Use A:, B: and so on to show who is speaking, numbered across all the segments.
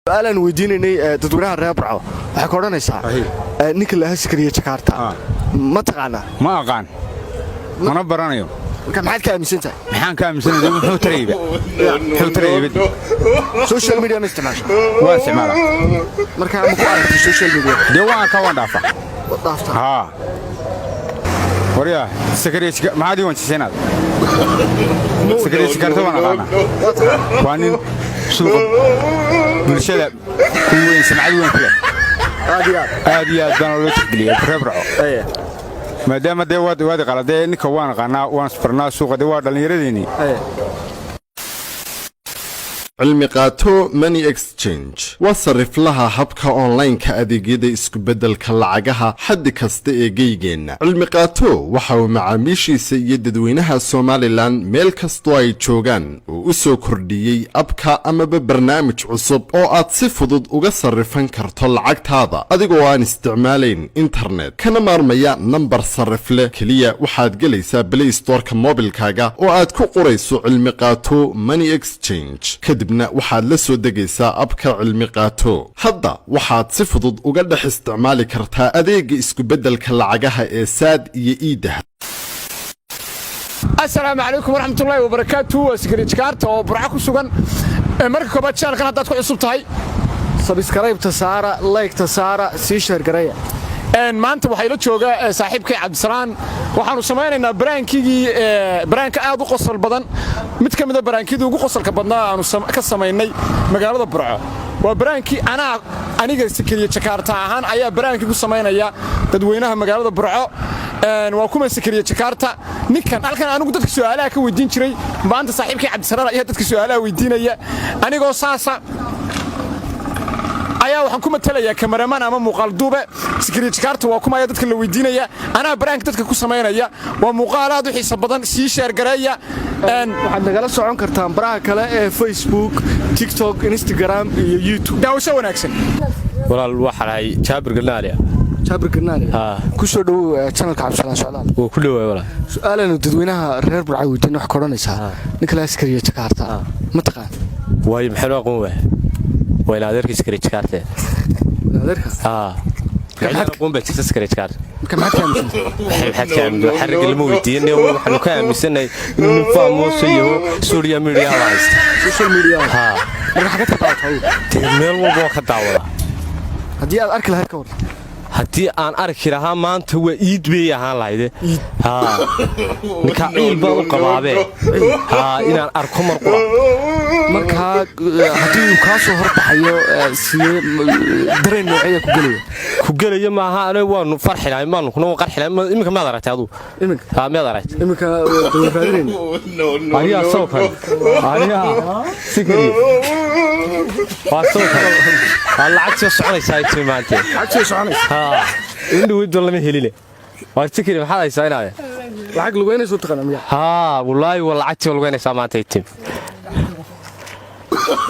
A: su'aalan weydiinay dadweynaha reer Barco waxa ka oranaysaa ninka la haskariyo Jakarta ma taqaana
B: ma aqaan mana baranayo
A: marka maxaad ka aaminsantahay
B: maxaan ka aaminsanahay wuxuu tareeyay
A: social media ma isticmaasho
B: waa isticmaala
A: marka ma ku aragtay social media
B: waan ka wandaafa ha wariya secretary maxaad iwan siinaad secretary Jakarta wana qaana waa nin suuqa bulshada kuween samcad weyn kale aad iyo aad baan loo tixgeliyay reer Barco maadaama de waad qaladee ninka waan qanaa waan sfarnaa suuqa de waa dhalinyaradeenii
C: cilmi qaato money exchange wasarif laha habka online-ka adeegyada isku beddelka lacagaha xaddi kasta ee geygeenna cilmi qaato waxa uu macaamiishiisa iyo dadweynaha Somaliland meel kastoo ay joogaan uu u soo kordhiyey abka amaba barnaamij cusub oo aad si fudud uga sarrifan karto lacagtaada adigoo aan isticmaalayn internet kana maarmaya nambar sarrif leh kaliya waxaad gelaysaa Play Store-ka mobilkaaga oo aad ku qorayso cilmi qaato money exchange waxaad la soo degaysaa abka cilmi qaato hadda waxaad si fudud uga dhex isticmaali kartaa adeega isku beddelka lacagaha ee saad iyo iidah
D: السلام عليكم ورحمة الله وبركاته سكري Jakarta oo Barco ku sugan marka koobaad channelkan haddaad ku cusub tahay
A: subscribe ta saara like ta saara si share gareeya
D: maanta waxay la joogaa saaxiibkay Cabdisalaan waxaanu sameynaynaa baraanka aad u qosol badan mid kamid ah baraankiida ugu qosolka badnaa aanu ka sameynay magaalada Barco waa baraankii aniga Secretary Jakarta ahaan ayaa baraankii ku sameynaya dadweynaha magaalada Barco waa kuma Secretary Jakarta ninkan halkan anigu dadka su'aalaha ka weydiin jiray maanta saaxiibkay Cabdisalaan ayaa dadka su'aalaha weydiinaya anigoo saasa ayaa waxaan ku matalayaa cameraman ama muuqaal duube Secretary Jakarta waa kuma dadka la weydiinaya ana baraanka dadka ku sameynaya waa muuqaalaad u xiiso badan si share gareeya
A: waxaad nagala socon kartaan baraha kale ee Facebook TikTok Instagram iyo YouTube
D: daawasho wanaagsan
E: walaal waxa ay Jaabir Garnaale
A: ku soo dhaw channelka Cabdisalaan Socdaal
E: oo ku dhawaay walaal
A: su'aalan dadweynaha reer Barco weydiin wax ka oranaysaa ninka la Secretary Jakarta ma taqaan
E: way maxay loo aqoon وين هذا ركيز كريتش كارته
A: هذاك
E: كان قوم بتكسس كريتش كارت
A: كم
E: حد كان حرق المويدين وحنا كان مسنى نفهموا سيو سوريا ميديا وايز
A: سوشيال ميديا
E: مرة حاجات تطاوع تميل وبوا كتطاوع
A: هدي أركل هاي كور
E: haddii aan arki lahaa maanta waa iid bay ahaan lahayd Mikaa'il baa u qabaabay inaan arko
A: marka haddii uu ka soo horbaxayo sidee dareen noocyo
E: ku galaya maaha aniga waan farxinahay maan kuna qarxinahay imika ma aragtay adu ma aragtay
A: imika dawladeen
E: ariya soo kale ariya sikri waa soo kale lacag soconaysa ay timaantay
A: lacag soconaysa
E: inuu wada lama helile waa sikri maxaa ay saynaa
A: lacag lagu weynayso taqaanamiya
E: wallahi wala lacag lagu weynaysa maanta ay tim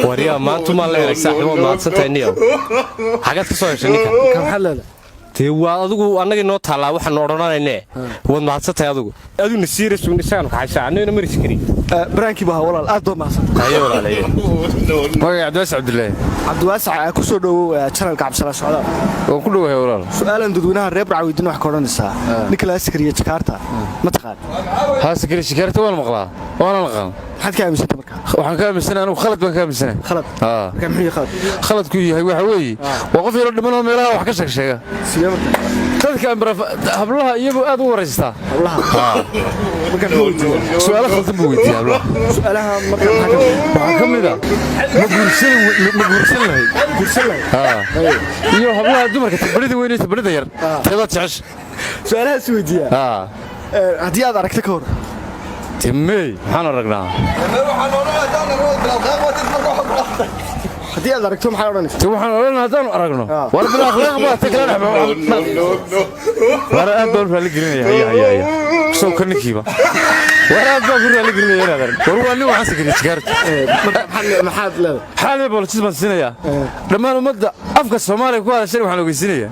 E: wariya maanta ma la yarag saaxiibo maadsantahay niyo xagad ka soo heshay ninka
A: kan xalada
E: tee waa adigu anaga noo taala waxaan oranayne wad maadsantahay adigu nasiiris uu nisaan ka xaysaa anina ma riskari
A: baraanki baa walaal aad baa maadsantahay
E: ayo walaalaye magaca
A: Cabdiwaasac ku soo dhaw channelka Cabdisalaan Socdaal
E: oo ku dhawahay walaal
A: su'aalan dadweynaha reer Barco weydiin wax ka oranaysaa ninka la Secretary Jakarta ma taqaan
E: Secretary Jakarta waan maqlaa waan laqaan
A: maxaad ka aaminsantahay marka
E: waxaan ka aaminsanahay anigu khalad baan ka aaminsanahay
A: khalad marka muxuu
E: khaladku yahay waxa weeye waa qof yar dhiman oo meelaha wax ka sheega dadka hablaha iyagu aad u wareystaa
A: hablaha marka
E: su'aalo khaldan buu weydiiyay hablaha
A: su'aalaha marka
E: waxa kamid ah ma guursan lahayd iyo hablaha dumarka tabarida weyn iyo tabarida yar taada jecesh
A: su'aalaha si weydiiya haddii aad aragto ka hor
E: timay maxaan aragnaa
A: haddii aad aragto maxaa oranaysaa
E: waxaan oranaa hadaan aragno war bil akhlaaq baa takala war aad baan raali gelinaya soo kanikiiba war aad baan raali gelinaya war waa nin waxaan Secretary Jakarta
A: maxaad leedahay
E: xaalay booliis baan siinaya dhamaan umada afka Soomaaliya ku hadashay waxaan ogeysinaya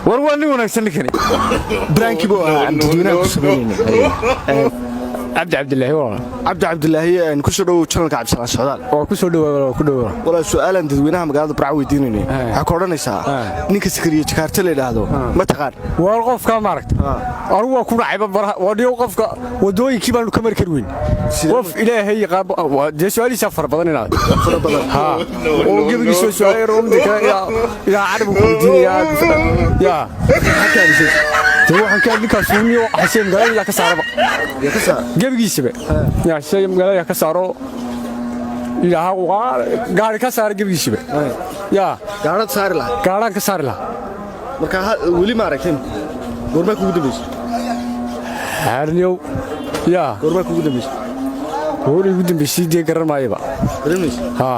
E: war waa nin wanaagsan ninkani
A: baraanki buu dadweynaha ku sameeyay
E: عبد الله والله
A: عبد الله ان كسو دhow channelka Cabdisalaan Socdaal
E: oo ku soo dhawaado
A: wala su'aalan dadweynaha magaalada Burco weydiinayay waxa ka oranaysaa ninka Sakariye Jakarta la yiraahdo ma taqaan
E: waa qofka maaragta anigu waa ku raacay baraha wadiyo qofka wadooyinkii baan ka mari karin qof ilaahay qaab su'aalihiisa far badan inaad ha oo gabigiisa su'aal roomdika ya carab ku diinaya ya waxaan ka ninkaas uuniyo xaseen galaya ka saaraba
A: ya ka saar
E: gabigiisa ya xaseen galaya ka saaro ilaaha waa gaari ka saar gabigiisa ya
A: gaarad saar la
E: gaaran ka saar la
A: marka wali ma aragteen goorma kugu dambeysay
E: harniyo ya
A: goorma kugu dambeysay
E: hore ugu dambeysay de garan maayba ha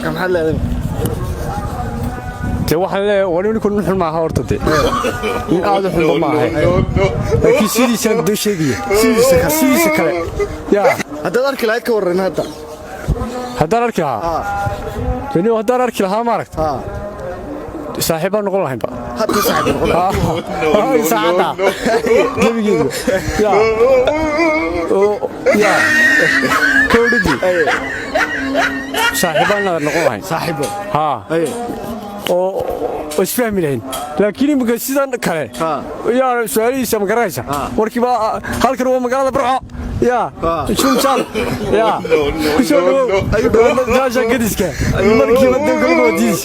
A: kam hal leedahay
E: te waxaan leeyahay wali kun xun ma aha horta de in aad xun ma aha laakiin sidiisa de sheegay sidiisa kale ya
A: hadda arki lahayd ka waran
E: hadda arki lahaa tani hadda arki lahaa ma aragta saaxiibaan noqon lahayn ba
A: hadda saaxiib noqon
E: lahayn saacada gabigeedu ya oo ya koodidi saaxiibaan noqon lahayn
A: saaxiib
E: ha oo isfahmi lahayn laakiin imika sidan kale yaa su'aalihiisa ma garanaysa warkiiba halkan waa magaalada Burco ya shunjal ya kusoo jaasha gadiska markii wada galmoodiis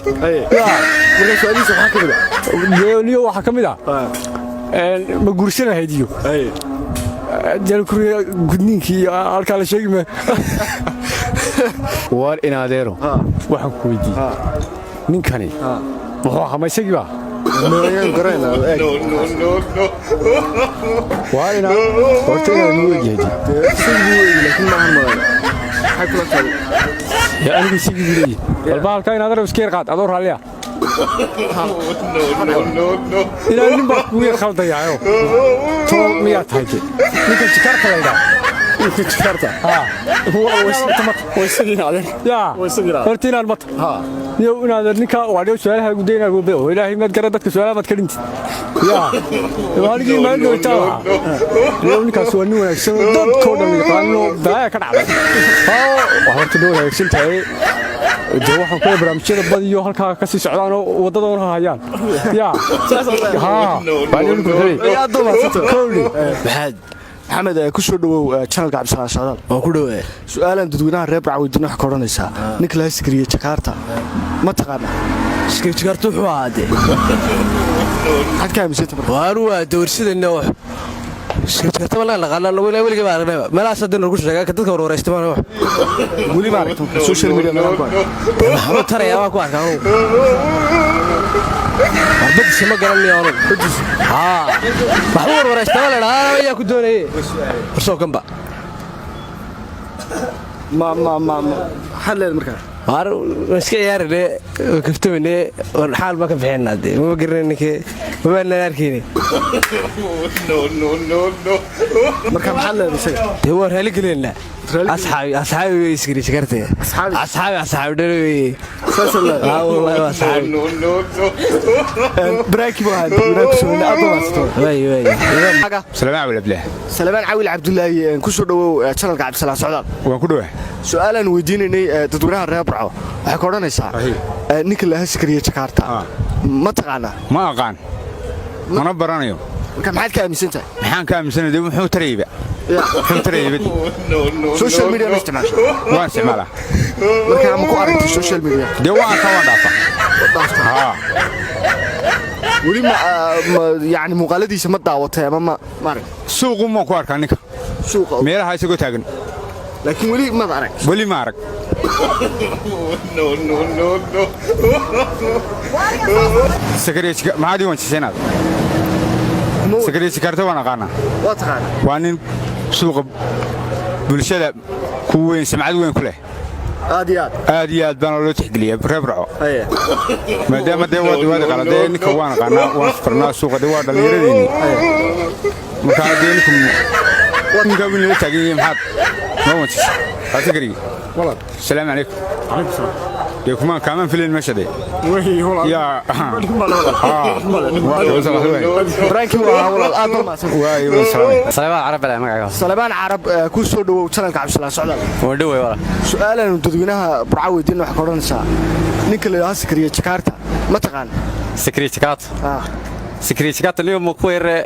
E: ya
A: marka su'aalihiisa waxa kamid
E: leoniyo waxa kamid ma guursanahayd jalkuriya gudninkii halka la sheegay war in adeero waxaan ku weydiiyay ninkani wuxuu xamaysay ba وانا قلت له نوجه
A: لكن ما هم حكوا لك
E: يا انا سيجي لي البال كاين هذا مسكين قاعد ادور عليها الى نمبر ويا خلط ياو تو 100 هايتي ممكن تكرت ليدا ممكن تكرت هو ويسجل عليه يا قلتينا المط يو انا نيكا واديو سؤالها غدينا غوبه ilaahay mad garan dadka su'aalaha mad karinti ya waligi ma dhowtaa yow ninkaas waa nin wanaagsan dadka oo dhan yaqaano daaya ka dhacday waxaan ku wanaagsan tahay de waxaan ku barnaamijyada badiyo halka ka sii socdaan oo wadadoona hayaan ya ha baan ku diray ya doonto kooli
A: maxamed ku soo dhawow channelka Cabdisalaan Socdaal
E: oo ku dhaweey
A: su'aalan dadweynaha reer Burco weydiin waxa ka oranaysaa ninka la Sakariye Jakarta ma taqaan
F: Sakariye Jakarta wuxuu ahaade
A: halka amisay
F: waa doorsidana wax Sakariye Jakarta wala la qala waliga baa aragna meelaha sadin ugu sheegay dadka wareystaan wax
A: wali ma aragtay social media meelaha ku
F: waxaan taraya waa ku arkaan بدي سما قال لي أنا بدي محمود ورا اشتغل أنا وياك دوني برسو كم بقى
A: ما حل المركز
F: عارف بس كيار ليه كفتوني والحال ما كان حنا دي ما قررني كي ما بينا نركيني
A: مركب حل بسيط
F: هو هلك لنا أصحابي يسكري شكرتي أصحابي دلوي والله أصحابي
A: براكي بهاد براكي سوينا أبواسته
F: وي
B: سلام عبد الله
A: سلمان عويل عبد الله كسر دو channelka Cabdisalaan Socdaal
B: waan ku dhawahay
A: su'aalan weydiinay dadweynaha reer Burco waxa ka oranaysaa ninka la Sakariye Jakarta ma taqaan
B: ma aqaan mana baranayo
A: marka maxaad ka aaminsantahay
B: maxaan ka aaminsanahay wuxuu tareeyay
A: social media ma isticmaasho
B: waan isticmaalaa
A: marka ma ku aragtay social media
B: de waan ka wadaafaa ha
A: wali ma yani muuqaaladiisa ma daawatay ama ma arag
B: suuqu ma ku arkaa ninka
A: suuqa
B: meelaha isagoo taagan
A: laakiin wali ma arag
B: wali ma arag Sakariye maxaad iwan siinaad Sakariye Jakarta waan aqaana
A: waa taqaan
B: waa nin suuqa bulshada ku weyn samcad weyn ku leh
A: aad iyo aad
B: baan loo tixgeliyaa reer Burco maadaama de wada qaladeen ninka waan aqaana waan farnaa suuqa de waa dhalinyaradeeni marka de ninka wiil la taagan yahay maxaad ma wantis Sakariye walaal salaam alaykum dee kumaan kaamaan filayn meesha dee yaa
A: baraankii waa walaal aad baa mahadsan
F: salebaan carab baa magacayga
A: salebaan carab ku soo dhawow channelka cabdisalaan socdaal
F: waa dhawey wala
A: su'aalan dadweynaha burco weydiin waxa ka odhanaysaa ninka la yiraahdo Sakariya Jakarta ma taqaan
F: Sakariya Jakarta niyo ma ku yare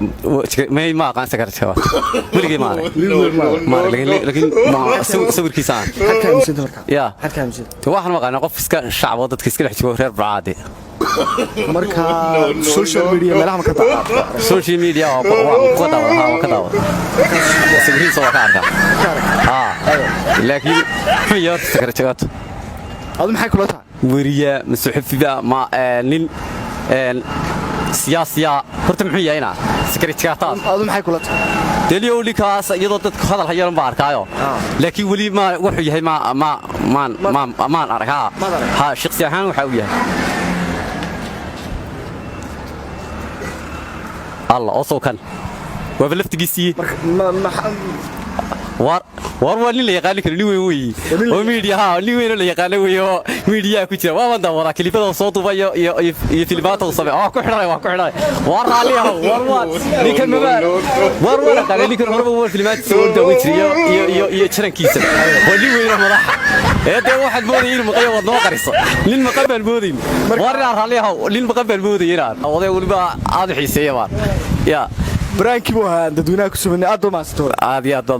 F: ما قان سكرت شوا ولقي ما لكن صوركيسان يا واحد ما قان قف الشعب ودك كيس كل حجوا غير بعادي
A: marka social media meelaha ma ka taabto
F: social media waa ku daawa sawirkiisa waa ka arkaa laakiin fiyo secretariat
A: adu maxay kula tahay
F: wariya masuuxifiga ma nin siyaasiya horta muxuu yahay ina secretariat
A: adu maxay kula tahay
F: daliyo likaas iyadoo dadku hadal hayaan baa arkaayo laakiin wali ma wuxuu yahay ma arkaa ha shakhsi ahaan waxa uu yahay الله أصو كان وبلفت جيسي وار اللي يقال لك اللي وميديا ها اللي يقال له ميديا كتير ما بندا ورا كليبات صوت ويا يفيلمات وصبي كحرة وار عليها وار لكن ما وار قال لي كنا نربو فيلمات صوت ويتري يشرن كيسن واللي وين مراح هذا واحد بودي المقيم وضع قرصة للمقبل بودي وار عليها للمقبل بودي يران وضع يقول بقى هذا حسيه يا
A: برانكي بوها dadweynaha ku sugan aad ma astoo
F: aad